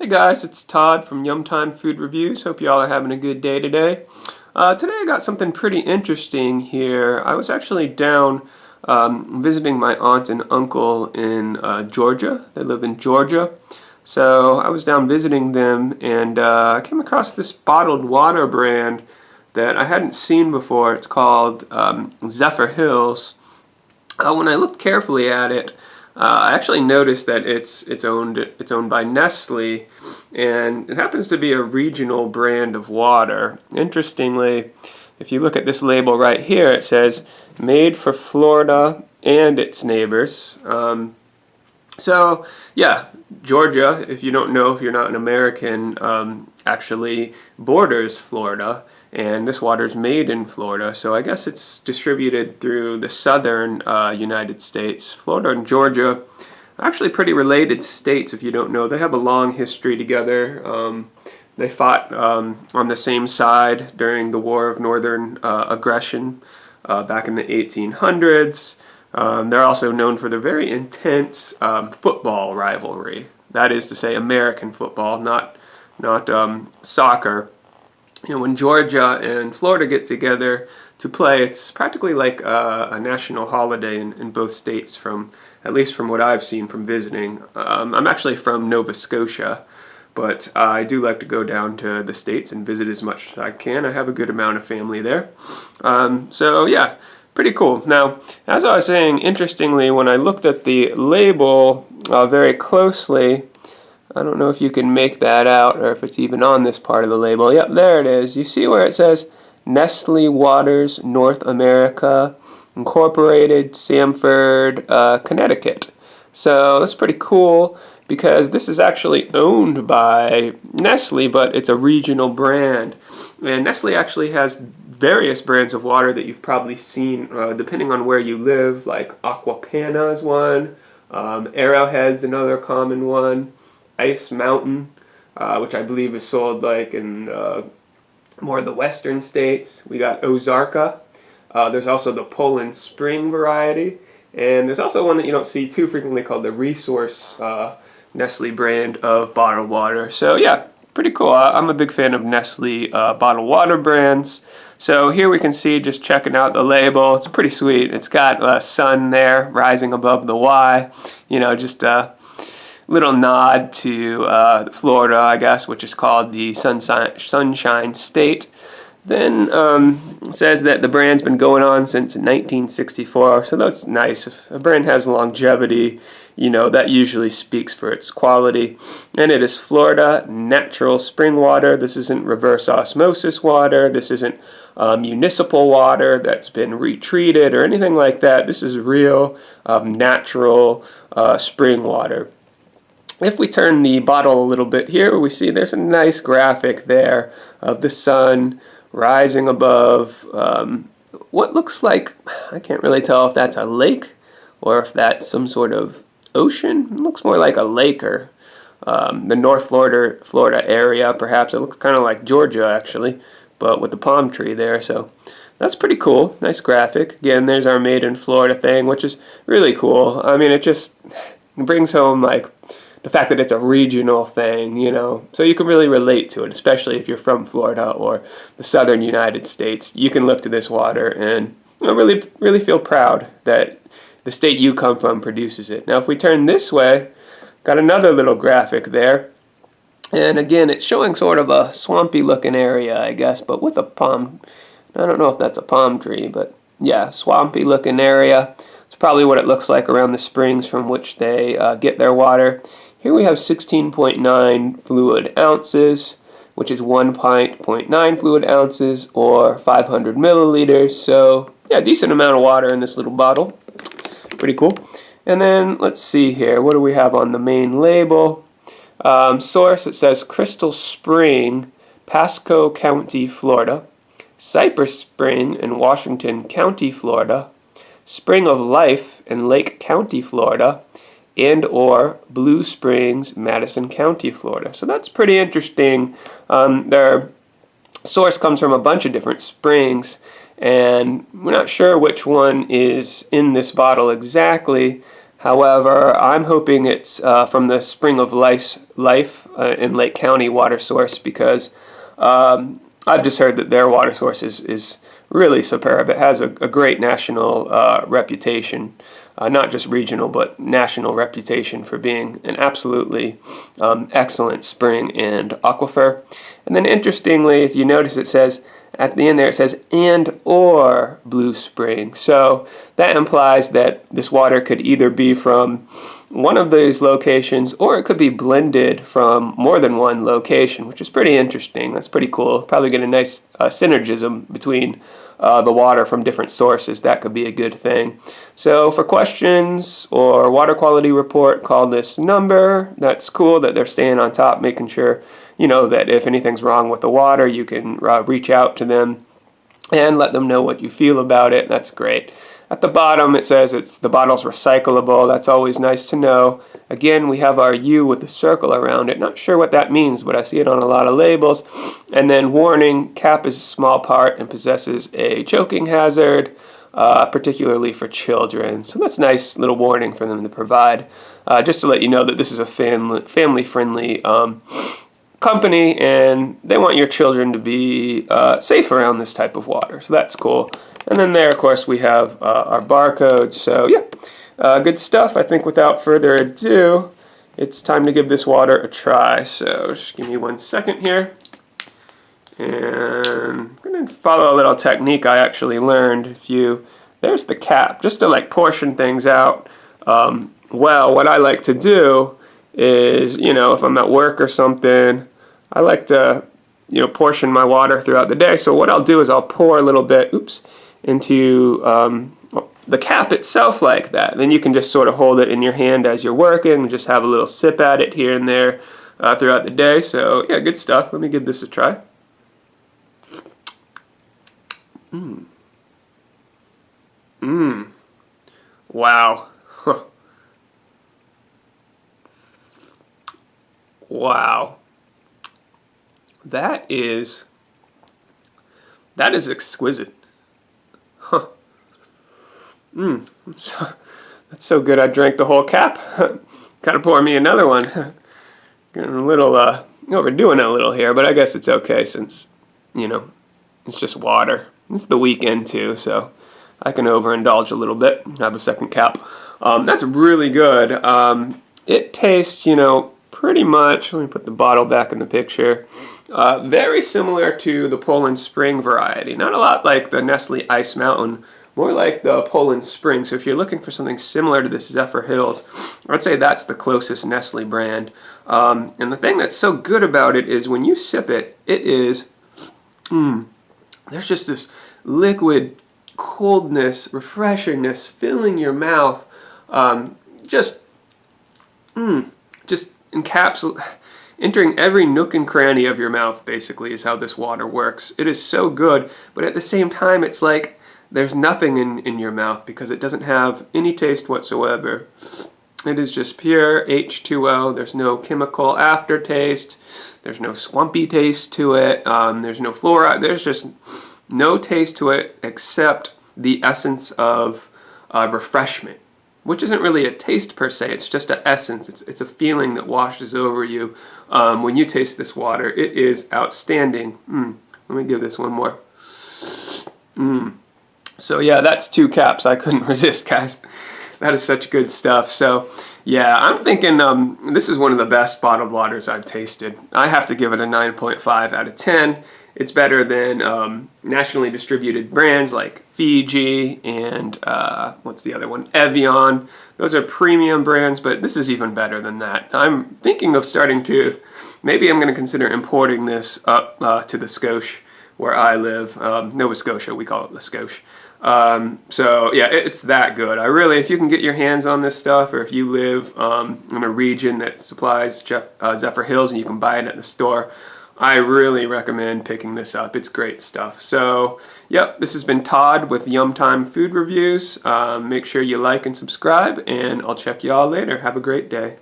Hey guys, it's Todd from YumTimeFoodReviews. Hope y'all are having a good day today. Today I got something pretty interesting here. I was actually down visiting my aunt and uncle in Georgia. They live in Georgia. So I was down visiting them and I came across this bottled water brand that I hadn't seen before. It's called Zephyrhills. When I looked carefully at it, I actually noticed that it's owned by Nestle, and it happens to be a regional brand of water. Interestingly, if you look at this label right here, it says "Made for Florida and its neighbors." So yeah, Georgia, if you don't know, if you're not an American, actually borders Florida. And this water is made in Florida, so I guess it's distributed through the southern United States. Florida and Georgia are actually pretty related states, if you don't know. They have a long history together. They fought on the same side during the War of Northern Aggression back in the 1800s. They're also known for their very intense football rivalry. That is to say, American football, not soccer. You know, when Georgia and Florida get together to play, it's practically like a national holiday in both states, at least from what I've seen from visiting. I'm actually from Nova Scotia, but I do like to go down to the States and visit as much as I can. I have a good amount of family there. So yeah, pretty cool. Now, as I was saying, interestingly, when I looked at the label very closely, I don't know if you can make that out or if it's even on this part of the label. Yep, there it is. You see where it says Nestle Waters North America Incorporated, Sanford, Connecticut. So that's pretty cool because this is actually owned by Nestle, but it's a regional brand. And Nestle actually has various brands of water that you've probably seen depending on where you live, like Aquapana is one, Arrowhead's another common one. Ice Mountain, which I believe is sold like in more of the western states. We got Ozarka. There's also the Poland Spring variety. And there's also one that you don't see too frequently called the Resource Nestle brand of bottled water. So yeah, pretty cool. I'm a big fan of Nestle bottled water brands. So here we can see, just checking out the label, it's pretty sweet. It's got a sun there rising above the Y. You know, just little nod to Florida, I guess, which is called the Sunshine State. Then it says that the brand's been going on since 1964, so that's nice. If a brand has longevity, you know, that usually speaks for its quality. And it is Florida natural spring water. This isn't reverse osmosis water. This isn't municipal water that's been retreated or anything like that. This is real natural spring water. If we turn the bottle a little bit here, we see there's a nice graphic there of the sun rising above what looks like, I can't really tell if that's a lake or if that's some sort of ocean. It looks more like a lake or the North Florida area, perhaps. It looks kind of like Georgia, actually, but with the palm tree there. So that's pretty cool. Nice graphic. Again, there's our Made in Florida thing, which is really cool. I mean, it just brings home, like, the fact that it's a regional thing, you know, so you can really relate to it, especially if you're from Florida or the southern United States. You can look to this water and, you know, really feel proud that the state you come from produces it. Now, if we turn this way, got another little graphic there. And again, it's showing sort of a swampy looking area, I guess, but with a palm. I don't know if that's a palm tree, but yeah, swampy looking area. It's probably what it looks like around the springs from which they get their water. Here we have 16.9 fluid ounces, which is 1 pint, 0.9 fluid ounces, or 500 milliliters. So, yeah, decent amount of water in this little bottle. Pretty cool. And then, let's see here. What do we have on the main label? Source, it says Crystal Spring, Pasco County, Florida. Cypress Spring in Washington County, Florida. Spring of Life in Lake County, Florida. And or Blue Springs, Madison County, Florida. So that's pretty interesting. Their source comes from a bunch of different springs, and we're not sure which one is in this bottle exactly. However, I'm hoping it's from the Spring of Life in Lake County water source because I've just heard that their water source is really superb. It has a great national reputation, not just regional, but national reputation for being an absolutely excellent spring and aquifer. And then interestingly, if you notice, it says at the end there, it says and or Blue Spring. So that implies that this water could either be from one of these locations or it could be blended from more than one location, which is pretty interesting. That's pretty cool. Probably get a nice synergism between the water from different sources. That could be a good thing. So for questions or water quality report, call this number. That's cool that they're staying on top, making sure that if anything's wrong with the water, you can reach out to them and let them know what you feel about it. That's great. At the bottom, it says the bottle's recyclable. That's always nice to know. Again, we have our U with the circle around it. Not sure what that means, but I see it on a lot of labels. And then warning, cap is a small part and possesses a choking hazard, particularly for children. So that's a nice little warning for them to provide, just to let you know that this is a family-friendly company, and they want your children to be safe around this type of water. So that's cool. And then there, of course, we have our barcode. So yeah, good stuff. I think without further ado, it's time to give this water a try. So just give me 1 second here. And I'm going to follow a little technique I actually learned. There's the cap, just to like portion things out. Well, what I like to do is, if I'm at work or something, I like to, portion my water throughout the day. So what I'll do is I'll pour a little bit, into the cap itself like that. Then you can just sort of hold it in your hand as you're working and just have a little sip at it here and there throughout the day. So yeah, good stuff. Let me give this a try. Wow. Huh. Wow. That is exquisite. Huh. That's so good I drank the whole cap. Gotta pour me another one. Getting a little overdoing it a little here, but I guess it's okay since, it's just water. It's the weekend too, so I can overindulge a little bit and have a second cap. That's really good. It tastes, pretty much, let me put the bottle back in the picture, very similar to the Poland Spring variety. Not a lot like the Nestle Ice Mountain, more like the Poland Spring. So if you're looking for something similar to this Zephyrhills, I'd say that's the closest Nestle brand. And the thing that's so good about it is when you sip it, it is, there's just this liquid coldness, refreshingness filling your mouth, just entering every nook and cranny of your mouth, basically, is how this water works. It is so good, but at the same time, it's like there's nothing in your mouth because it doesn't have any taste whatsoever. It is just pure H2O. There's no chemical aftertaste. There's no swampy taste to it. There's no fluoride. There's just no taste to it except the essence of refreshment, which isn't really a taste per se. It's just an essence. It's a feeling that washes over you when you taste this water. It is outstanding. Let me give this one more. So yeah, that's 2 caps. I couldn't resist, guys. That is such good stuff. So yeah, I'm thinking this is one of the best bottled waters I've tasted. I have to give it a 9.5 out of 10. It's better than nationally distributed brands like Fiji and what's the other one? Evian. Those are premium brands, but this is even better than that. I'm thinking of maybe I'm going to consider importing this up to the Scotia where I live. Nova Scotia, we call it the Scotia. So yeah, it's that good. If you can get your hands on this stuff, or if you live in a region that supplies Zephyrhills and you can buy it at the store, I really recommend picking this up. It's great stuff. So, yep, this has been Todd with YumTime Food Reviews. Make sure you like and subscribe, and I'll check you all later. Have a great day.